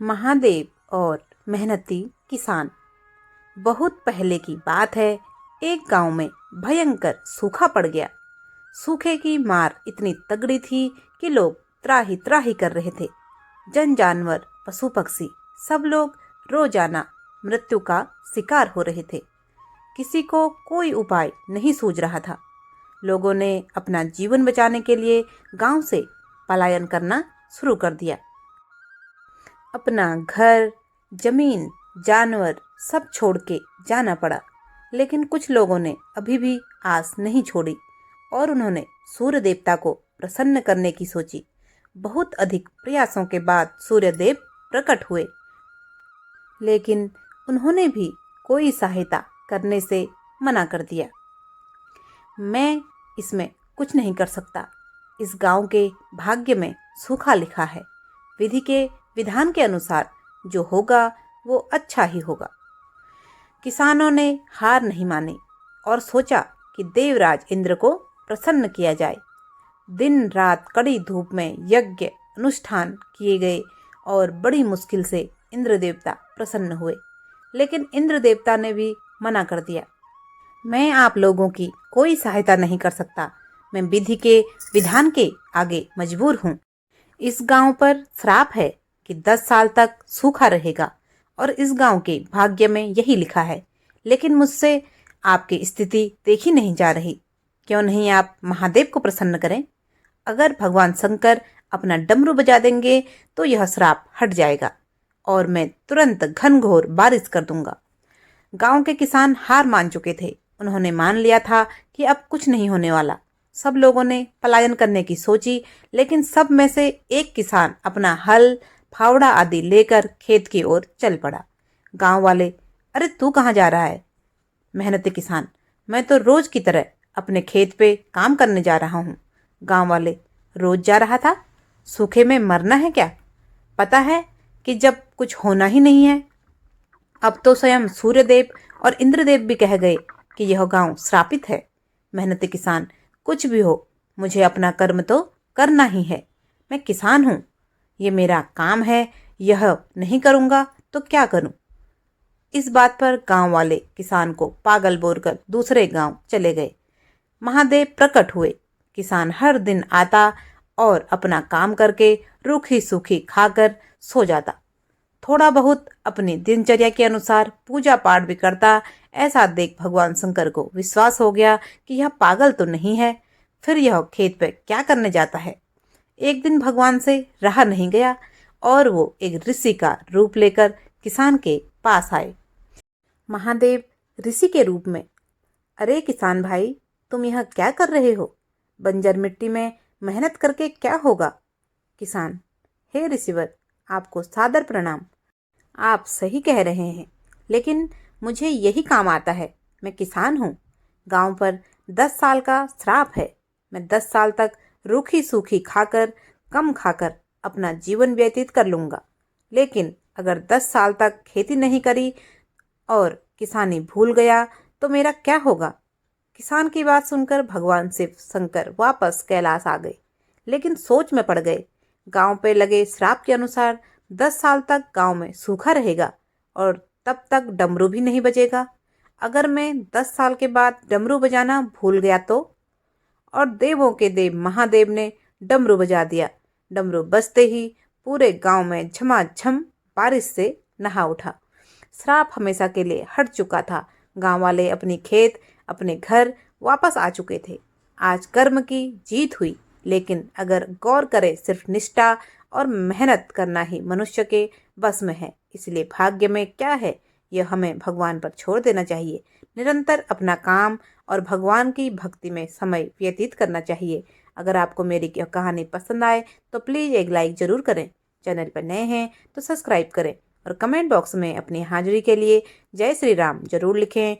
महादेव और मेहनती किसान। बहुत पहले की बात है, एक गांव में भयंकर सूखा पड़ गया। सूखे की मार इतनी तगड़ी थी कि लोग त्राही त्राही कर रहे थे। जन जानवर, पशु पक्षी, सब लोग रोजाना मृत्यु का शिकार हो रहे थे। किसी को कोई उपाय नहीं सूझ रहा था। लोगों ने अपना जीवन बचाने के लिए गांव से पलायन करना शुरू कर दिया। अपना घर, जमीन, जानवर सब छोड़ के जाना पड़ा। लेकिन कुछ लोगों ने अभी भी आस नहीं छोड़ी और उन्होंने सूर्य देवता को प्रसन्न करने की सोची। बहुत अधिक प्रयासों के बाद सूर्य देव प्रकट हुए, लेकिन उन्होंने भी कोई सहायता करने से मना कर दिया। मैं इसमें कुछ नहीं कर सकता। इस गांव के भाग्य में सूखा लिखा है। विधि के विधान के अनुसार जो होगा वो अच्छा ही होगा। किसानों ने हार नहीं मानी और सोचा कि देवराज इंद्र को प्रसन्न किया जाए। दिन रात कड़ी धूप में यज्ञ अनुष्ठान किए गए और बड़ी मुश्किल से इंद्र देवता प्रसन्न हुए। लेकिन इंद्र देवता ने भी मना कर दिया। मैं आप लोगों की कोई सहायता नहीं कर सकता। मैं विधि के विधान के आगे मजबूर हूँ। इस गांव पर श्राप है कि 10 साल तक सूखा रहेगा और इस गांव के भाग्य में यही लिखा है। लेकिन मुझसे आपकी स्थिति देखी नहीं जा रही। क्यों नहीं आप महादेव को प्रसन्न करें? अगर भगवान शंकर अपना डमरू बजा देंगे तो यह श्राप हट जाएगा और मैं तुरंत घनघोर बारिश कर दूंगा। गांव के किसान हार मान चुके थे। उन्होंने मान लिया था कि अब कुछ नहीं होने वाला। सब लोगों ने पलायन करने की सोची, लेकिन सब में से एक किसान अपना हल, फावड़ा आदि लेकर खेत की ओर चल पड़ा। गांव वाले, अरे तू कहाँ जा रहा है? मेहनती किसान, मैं तो रोज की तरह अपने खेत पे काम करने जा रहा हूँ। गांव वाले, रोज जा रहा था? सूखे में मरना है क्या? पता है कि जब कुछ होना ही नहीं है। अब तो स्वयं सूर्यदेव और इंद्रदेव भी कह गए कि यह गांव श्रापित है। मेहनती किसान, कुछ भी हो, मुझे अपना कर्म तो करना ही है। मैं किसान हूँ, ये मेरा काम है। यह नहीं करूँगा तो क्या करूँ? इस बात पर गांव वाले किसान को पागल बोलकर दूसरे गांव चले गए। महादेव प्रकट हुए। किसान हर दिन आता और अपना काम करके रूखी सूखी खाकर सो जाता। थोड़ा बहुत अपनी दिनचर्या के अनुसार पूजा पाठ भी करता। ऐसा देख भगवान शंकर को विश्वास हो गया कि यह पागल तो नहीं है। फिर यह खेत पे क्या करने जाता है? एक दिन भगवान से रहा नहीं गया और वो एक ऋषि का रूप लेकर किसान के पास आए। महादेव ऋषि के रूप में, अरे किसान भाई, तुम यह क्या कर रहे हो? बंजर मिट्टी में मेहनत करके क्या होगा? किसान, हे ऋषिवर, आपको सादर प्रणाम। आप सही कह रहे हैं, लेकिन मुझे यही काम आता है। मैं किसान हूँ। गांव पर 10 साल का श्राप है। मैं 10 साल तक रूखी सूखी खाकर, कम खाकर अपना जीवन व्यतीत कर लूँगा। लेकिन अगर 10 साल तक खेती नहीं करी और किसानी भूल गया तो मेरा क्या होगा? किसान की बात सुनकर भगवान शिव शंकर वापस कैलाश आ गए, लेकिन सोच में पड़ गए। गांव पे लगे श्राप के अनुसार 10 साल तक गांव में सूखा रहेगा और तब तक डमरू भी नहीं बजेगा। अगर मैं 10 साल के बाद डमरू बजाना भूल गया तो? और देवों के देव महादेव ने डमरू बजा दिया। डमरू बजते ही पूरे गांव में झमाझम बारिश से नहा उठा। श्राप हमेशा के लिए हट चुका था। गांव वाले अपनी खेत, अपने घर वापस आ चुके थे। आज कर्म की जीत हुई। लेकिन अगर गौर करें, सिर्फ निष्ठा और मेहनत करना ही मनुष्य के बस में है। इसलिए भाग्य में क्या है, यह हमें भगवान पर छोड़ देना चाहिए। निरंतर अपना काम और भगवान की भक्ति में समय व्यतीत करना चाहिए। अगर आपको मेरी यह कहानी पसंद आए तो प्लीज़ एक लाइक ज़रूर करें। चैनल पर नए हैं तो सब्सक्राइब करें और कमेंट बॉक्स में अपनी हाजिरी के लिए जय श्री राम जरूर लिखें।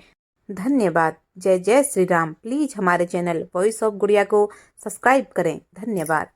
धन्यवाद। जय जय श्री राम। प्लीज़ हमारे चैनल वॉइस ऑफ गुड़िया को सब्सक्राइब करें। धन्यवाद।